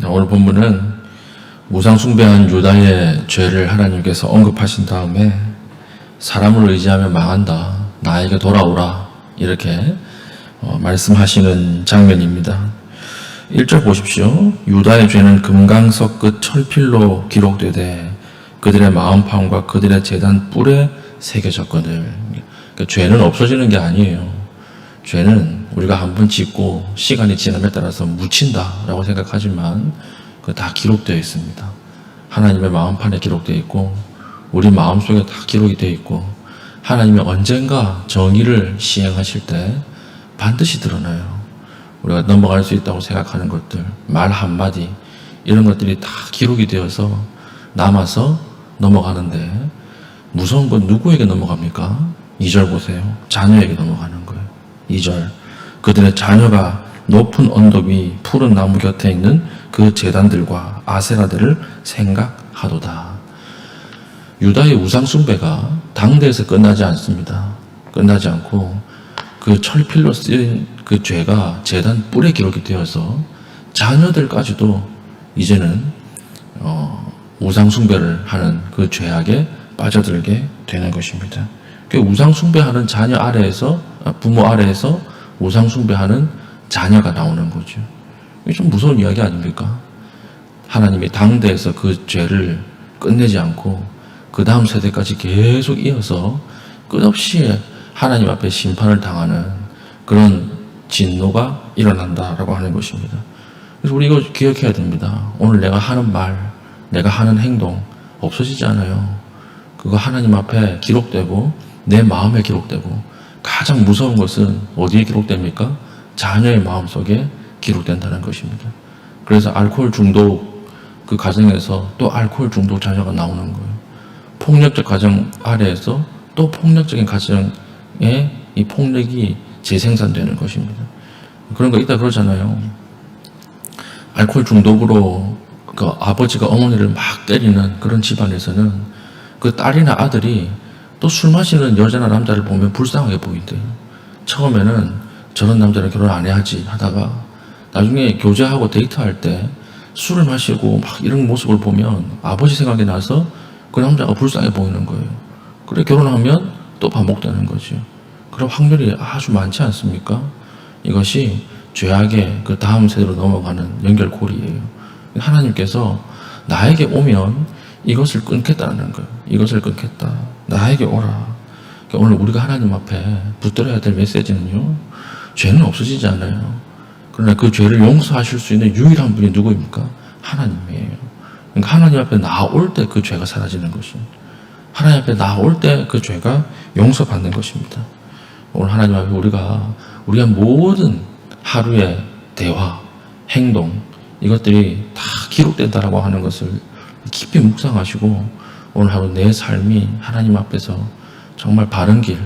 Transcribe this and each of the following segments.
오늘 본문은 우상숭배한 유다의 죄를 하나님께서 언급하신 다음에 사람을 의지하면 망한다, 나에게 돌아오라, 이렇게 말씀하시는 장면입니다. 1절 보십시오. 유다의 죄는 금강석 끝 철필로 기록되되 그들의 마음판과 그들의 제단 뿔에 새겨졌거늘. 그러니까 죄는 없어지는 게 아니에요. 죄는 우리가 한번 짓고 시간이 지남에 따라서 묻힌다라고 생각하지만 그거 다 기록되어 있습니다. 하나님의 마음판에 기록되어 있고 우리 마음속에 다 기록이 되어 있고 하나님이 언젠가 정의를 시행하실 때 반드시 드러나요. 우리가 넘어갈 수 있다고 생각하는 것들, 말 한마디, 이런 것들이 다 기록이 되어서 남아서 넘어가는데 무서운 건 누구에게 넘어갑니까? 2절 보세요. 자녀에게 넘어가는 거예요. 2절. 그들의 자녀가 높은 언덕 위 푸른 나무 곁에 있는 그 제단들과 아세라들을 생각하도다. 유다의 우상숭배가 당대에서 끝나지 않습니다. 끝나지 않고 그 철필로 쓰인 그 죄가 제단 뿔에 기록이 되어서 자녀들까지도 이제는 우상숭배를 하는 그 죄악에 빠져들게 되는 것입니다. 그 우상숭배하는 자녀 아래에서, 부모 아래에서 우상숭배하는 자녀가 나오는 거죠. 이게 좀 무서운 이야기 아닙니까? 하나님이 당대에서 그 죄를 끝내지 않고 그 다음 세대까지 계속 이어서 끝없이 하나님 앞에 심판을 당하는 그런 진노가 일어난다라고 하는 것입니다. 그래서 우리 이거 기억해야 됩니다. 오늘 내가 하는 말, 내가 하는 행동 없어지지 않아요. 그거 하나님 앞에 기록되고 내 마음에 기록되고 가장 무서운 것은 어디에 기록됩니까? 자녀의 마음속에 기록된다는 것입니다. 그래서 알코올 중독 그 가정에서 또 알코올 중독 자녀가 나오는 거예요. 폭력적 가정 아래에서 또 폭력적인 가정에 이 폭력이 재생산되는 것입니다. 그런 거 있다 그러잖아요. 알코올 중독으로 그 아버지가 어머니를 막 때리는 그런 집안에서는 그 딸이나 아들이 또 술 마시는 여자나 남자를 보면 불쌍하게 보인대요. 처음에는 저런 남자는 결혼 안 해야지 하다가 나중에 교제하고 데이트할 때 술을 마시고 막 이런 모습을 보면 아버지 생각이 나서 그 남자가 불쌍해 보이는 거예요. 그래 결혼하면 또 반복되는 거죠. 그런 확률이 아주 많지 않습니까? 이것이 죄악의 그 다음 세대로 넘어가는 연결고리예요. 하나님께서 나에게 오면 이것을 끊겠다는 거예요. 이것을 끊겠다. 나에게 오라. 그러니까 오늘 우리가 하나님 앞에 붙들어야 될 메시지는요, 죄는 없어지지 않아요. 그러나 그 죄를 용서하실 수 있는 유일한 분이 누구입니까? 하나님이에요. 그러니까 하나님 앞에 나올 때 그 죄가 사라지는 것입니다. 하나님 앞에 나올 때 그 죄가 용서받는 것입니다. 오늘 하나님 앞에 우리가 모든 하루의 대화, 행동, 이것들이 다 기록된다라고 하는 것을 깊이 묵상하시고 오늘 하루 내 삶이 하나님 앞에서 정말 바른 길,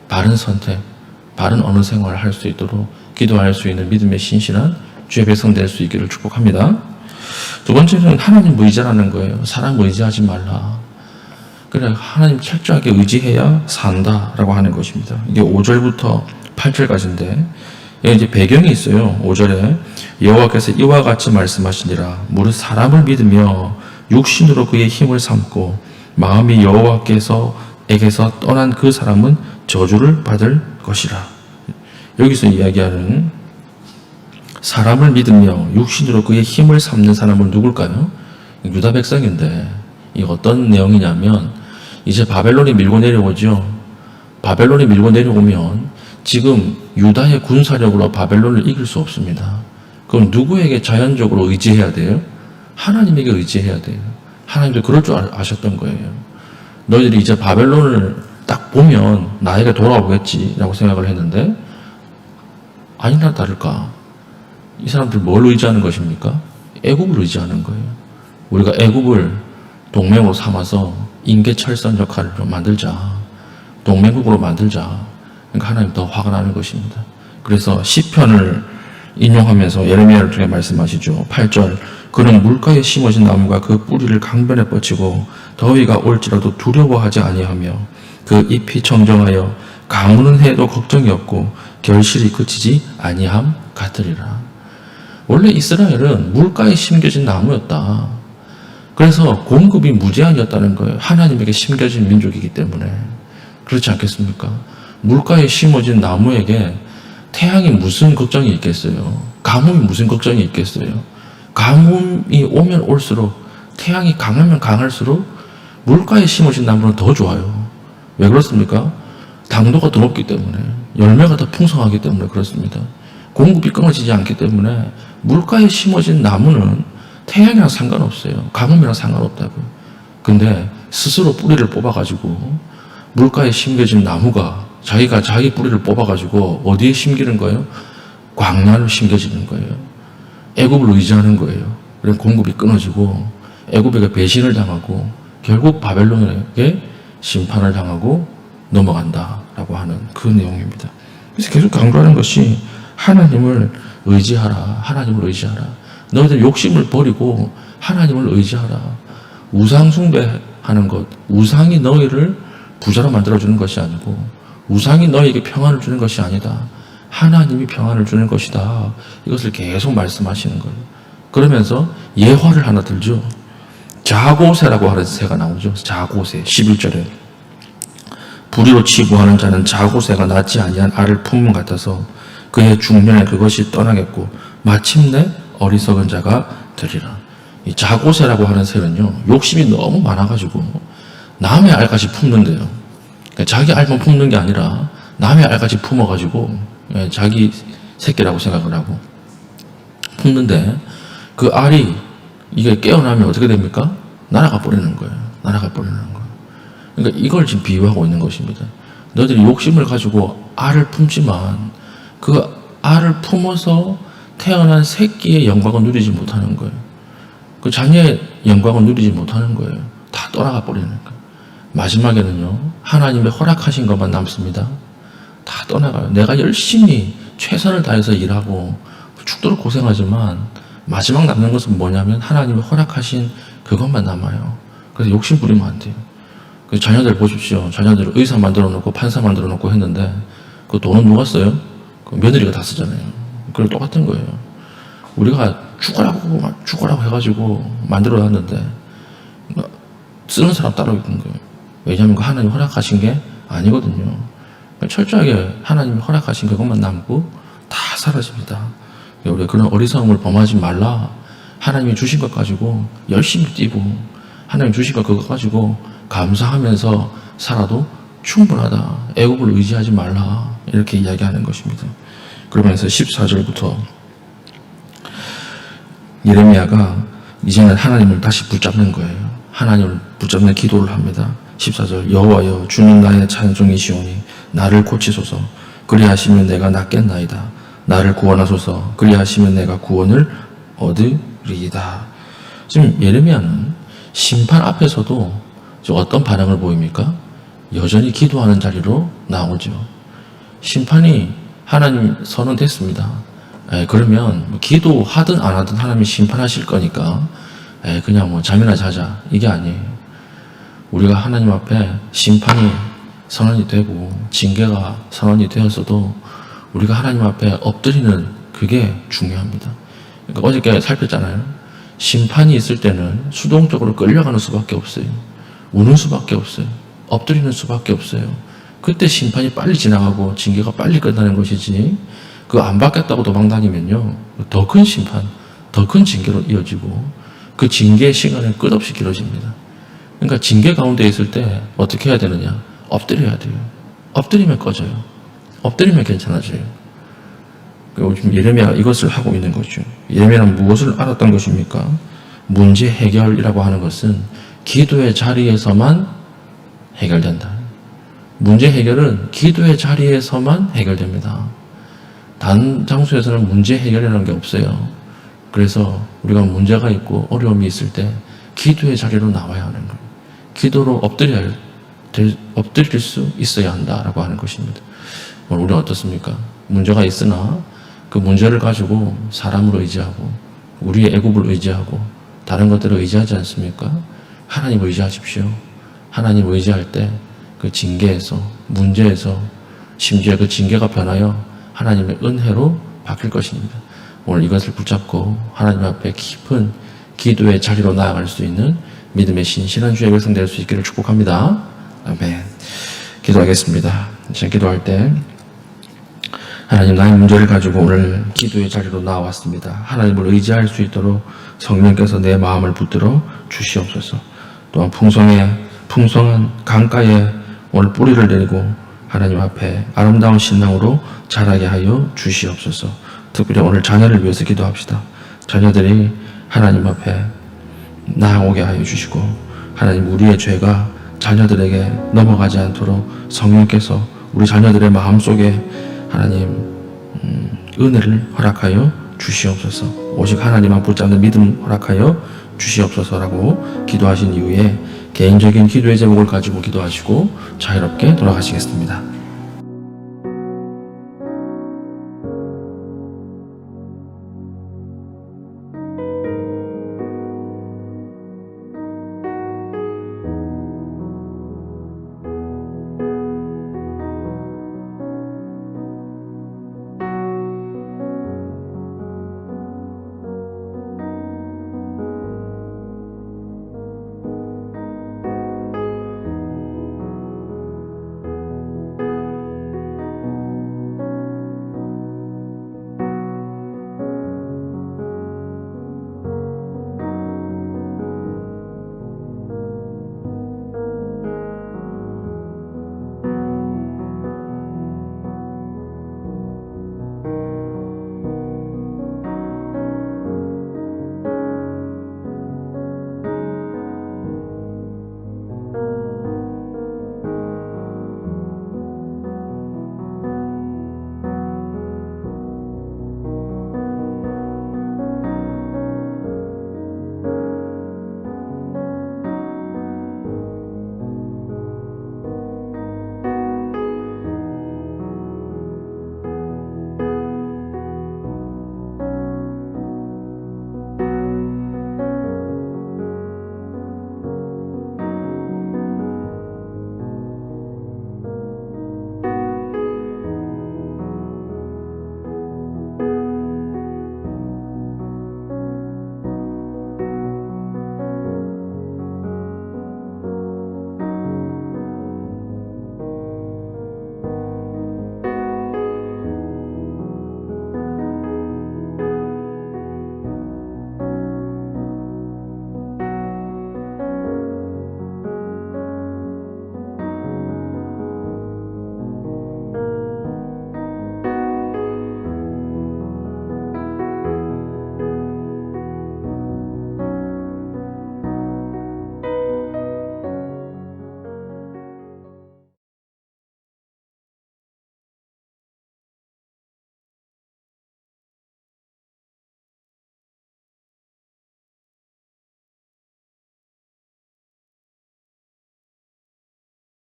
바른 선택, 바른 언어 생활을 할 수 있도록 기도할 수 있는 믿음의 신실한 주의 백성 될 수 있기를 축복합니다. 두 번째는 하나님 의지하라는 거예요. 사람 의지하지 말라. 그래 하나님 철저하게 의지해야 산다라고 하는 것입니다. 이게 5절부터 8절까지인데 여기 이제 배경이 있어요. 5절에 여호와께서 이와 같이 말씀하시니라. 무릇 사람을 믿으며 육신으로 그의 힘을 삼고 마음이 여호와께서에게서 떠난 그 사람은 저주를 받을 것이라. 여기서 이야기하는 사람을 믿으며 육신으로 그의 힘을 삼는 사람은 누굴까요? 유다 백성인데 이 어떤 내용이냐면 이제 바벨론이 밀고 내려오죠. 바벨론이 밀고 내려오면 지금 유다의 군사력으로 바벨론을 이길 수 없습니다. 그럼 누구에게 자연적으로 의지해야 돼요? 하나님에게 의지해야 돼요. 하나님도 그럴 줄 아셨던 거예요. 너희들이 이제 바벨론을 딱 보면 나에게 돌아오겠지라고 생각을 했는데 아니나 다를까? 이 사람들 뭘 의지하는 것입니까? 애굽을 의지하는 거예요. 우리가 애굽을 동맹으로 삼아서 인계철선 역할을 좀 만들자. 동맹국으로 만들자. 그러니까 하나님 더 화가 나는 것입니다. 그래서 시편을 인용하면서 예레미야를 통해 말씀하시죠. 8절 그는 물가에 심어진 나무가 그 뿌리를 강변에 뻗치고 더위가 올지라도 두려워하지 아니하며 그 잎이 청정하여 가무는 해도 걱정이 없고 결실이 그치지 아니함 같으리라. 원래 이스라엘은 물가에 심겨진 나무였다. 그래서 공급이 무제한이었다는 거예요. 하나님에게 심겨진 민족이기 때문에. 그렇지 않겠습니까? 물가에 심어진 나무에게 태양이 무슨 걱정이 있겠어요? 가뭄이 무슨 걱정이 있겠어요? 가뭄이 오면 올수록, 태양이 강하면 강할수록 물가에 심어진 나무는 더 좋아요. 왜 그렇습니까? 당도가 더 높기 때문에, 열매가 더 풍성하기 때문에 그렇습니다. 공급이 끊어지지 않기 때문에 물가에 심어진 나무는 태양이랑 상관없어요. 가뭄이랑 상관없다고요. 근데 스스로 뿌리를 뽑아가지고 물가에 심겨진 나무가 자기가 자기 뿌리를 뽑아가지고 어디에 심기는 거예요? 광야로 심겨지는 거예요. 애굽을 의지하는 거예요. 그래서 공급이 끊어지고 애굽에게 배신을 당하고 결국 바벨론에게 심판을 당하고 넘어간다라고 하는 그 내용입니다. 그래서 계속 강조하는 것이 하나님을 의지하라. 하나님을 의지하라. 너희들 욕심을 버리고 하나님을 의지하라. 우상 숭배하는 것, 우상이 너희를 부자로 만들어주는 것이 아니고 우상이 너희에게 평안을 주는 것이 아니다. 하나님이 평안을 주는 것이다. 이것을 계속 말씀하시는 거예요. 그러면서 예화를 하나 들죠. 자고새라고 하는 새가 나오죠. 자고새 11절에 불의로 치부하는 자는 자고새가 낳지 아니한 알을 품은 같아서 그의 중년에 그것이 떠나겠고 마침내 어리석은 자가 되리라. 이 자고새라고 하는 새는요, 욕심이 너무 많아가지고 남의 알까지 품는데요. 그러니까 자기 알만 품는 게 아니라 남의 알까지 품어가지고 자기 새끼라고 생각을 하고 품는데 그 알이 이게 깨어나면 어떻게 됩니까? 날아가 버리는 거예요. 날아가 버리는 거예요. 그러니까 이걸 지금 비유하고 있는 것입니다. 너희들이 욕심을 가지고 알을 품지만 그 알을 품어서 태어난 새끼의 영광을 누리지 못하는 거예요. 그 자녀의 영광을 누리지 못하는 거예요. 다 떠나가 버리는 거예요. 마지막에는요, 하나님의 허락하신 것만 남습니다. 다 떠나가요. 내가 열심히 최선을 다해서 일하고 죽도록 고생하지만 마지막 남는 것은 뭐냐면 하나님의 허락하신 그것만 남아요. 그래서 욕심 부리면 안 돼요. 그래서 자녀들 보십시오. 자녀들 의사 만들어 놓고 판사 만들어 놓고 했는데 그 돈은 누가 써요? 그 며느리가 다 쓰잖아요. 그걸 똑같은 거예요. 우리가 죽어라고 해가지고 만들어 놨는데 쓰는 사람 따로 있는 거예요. 왜냐하면 그 하나님 허락하신 게 아니거든요. 철저하게 하나님이 허락하신 그것만 남고 다 사라집니다. 우리가 그런 어리석음을 범하지 말라. 하나님이 주신 것 가지고 열심히 뛰고 하나님 주신 것 그거 가지고 감사하면서 살아도 충분하다. 애굽을 의지하지 말라. 이렇게 이야기하는 것입니다. 그러면서 14절부터 예레미야가 이제는 하나님을 다시 붙잡는 거예요. 하나님을 붙잡는 기도를 합니다. 14절 여호와여 주는 나의 찬송이시오니 나를 고치소서. 그리하시면 내가 낫겠나이다. 나를 구원하소서. 그리하시면 내가 구원을 얻으리이다. 지금 예레미야는 심판 앞에서도 어떤 반응을 보입니까? 여전히 기도하는 자리로 나오죠. 심판이 하나님 선언됐습니다. 그러면 기도하든 안 하든 하나님이 심판하실 거니까 그냥 잠이나 자자 이게 아니에요. 우리가 하나님 앞에 심판이 선언이 되고 징계가 선언이 되었어도 우리가 하나님 앞에 엎드리는 그게 중요합니다. 그러니까 어저께 살폈잖아요. 심판이 있을 때는 수동적으로 끌려가는 수밖에 없어요. 우는 수밖에 없어요. 엎드리는 수밖에 없어요. 그때 심판이 빨리 지나가고 징계가 빨리 끝나는 것이지 그거 안 받겠다고 도망다니면요 더 큰 심판, 더 큰 징계로 이어지고 그 징계의 시간은 끝없이 길어집니다. 그러니까 징계 가운데 있을 때 어떻게 해야 되느냐? 엎드려야 돼요. 엎드리면 꺼져요. 엎드리면 괜찮아져요. 지금 예레미야가 이것을 하고 있는 거죠. 예레미야는 무엇을 알았던 것입니까? 문제 해결이라고 하는 것은 기도의 자리에서만 해결된다. 문제 해결은 기도의 자리에서만 해결됩니다. 다른 장소에서는 문제 해결이라는 게 없어요. 그래서 우리가 문제가 있고 어려움이 있을 때 기도의 자리로 나와야 하는 거예요. 기도로 엎드릴 수 있어야 한다라고 하는 것입니다. 우리는 어떻습니까? 문제가 있으나 그 문제를 가지고 사람을 의지하고 우리의 애굽을 의지하고 다른 것들을 의지하지 않습니까? 하나님 의지하십시오. 하나님 의지할 때 그 징계에서 문제에서 심지어 그 징계가 변하여 하나님의 은혜로 바뀔 것입니다. 오늘 이것을 붙잡고 하나님 앞에 깊은 기도의 자리로 나아갈 수 있는 믿음의 신실한 주의 백성 될 수 있기를 축복합니다. 아멘. 기도하겠습니다. 제가 기도할 때 하나님, 나의 문제를 가지고 오늘 기도의 자리로 나와왔습니다. 하나님을 의지할 수 있도록 성령께서 내 마음을 붙들어 주시옵소서. 또한 풍성한 강가에 오늘 뿌리를 내리고 하나님 앞에 아름다운 신앙으로 자라게 하여 주시옵소서. 특별히 오늘 자녀를 위해서 기도합시다. 자녀들이 하나님 앞에 나아오게 하여 주시고, 하나님, 우리의 죄가 자녀들에게 넘어가지 않도록 성령께서 우리 자녀들의 마음속에 하나님 은혜를 허락하여 주시옵소서. 오직 하나님만 붙잡는 믿음 허락하여 주시옵소서라고 기도하신 이후에 개인적인 기도의 제목을 가지고 기도하시고 자유롭게 돌아가시겠습니다.